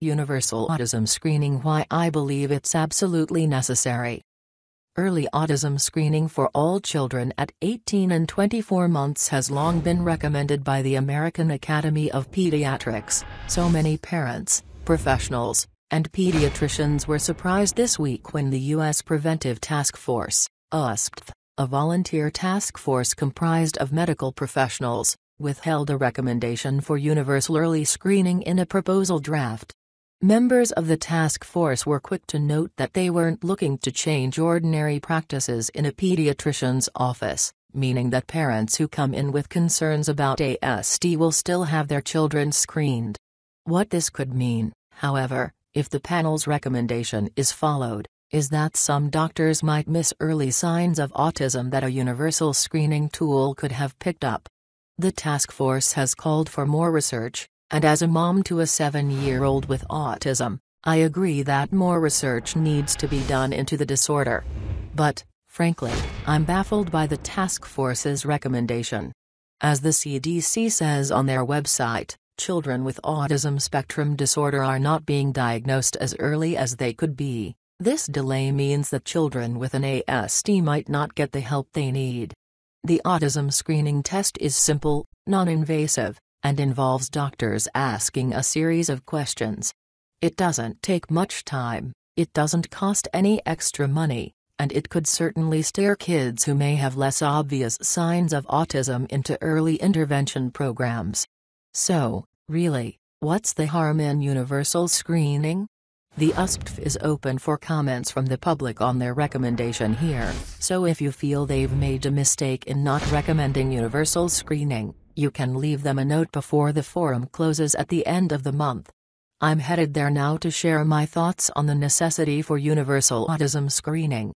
Universal autism screening. Why I believe it's absolutely necessary. Early autism screening for all children at 18 and 24 months has long been recommended by the American Academy of Pediatrics. So many parents, professionals, and pediatricians were surprised this week when the US Preventive Task Force, USPTF, a volunteer task force comprised of medical professionals, withheld a recommendation for universal early screening in a proposal draft. Members of the task force were quick to note that they weren't looking to change ordinary practices in a pediatrician's office, meaning that parents who come in with concerns about ASD will still have their children screened. What this could mean, however, if the panel's recommendation is followed, is that some doctors might miss early signs of autism that a universal screening tool could have picked up. The task force has called for more research, and as a mom to a 7-year-old with autism, I agree that more research needs to be done into the disorder. But, frankly, I'm baffled by the task force's recommendation. As the CDC says on their website, children with autism spectrum disorder are not being diagnosed as early as they could be. This delay means that children with an ASD might not get the help they need. The autism screening test is simple, non-invasive, and involves doctors asking a series of questions. It doesn't take much time, it doesn't cost any extra money, and it could certainly steer kids who may have less obvious signs of autism into early intervention programs. So, really, what's the harm in universal screening? The USPTF is open for comments from the public on their recommendation here, so if you feel they've made a mistake in not recommending universal screening, you can leave them a note before the forum closes at the end of the month. I'm headed there now to share my thoughts on the necessity for universal autism screening.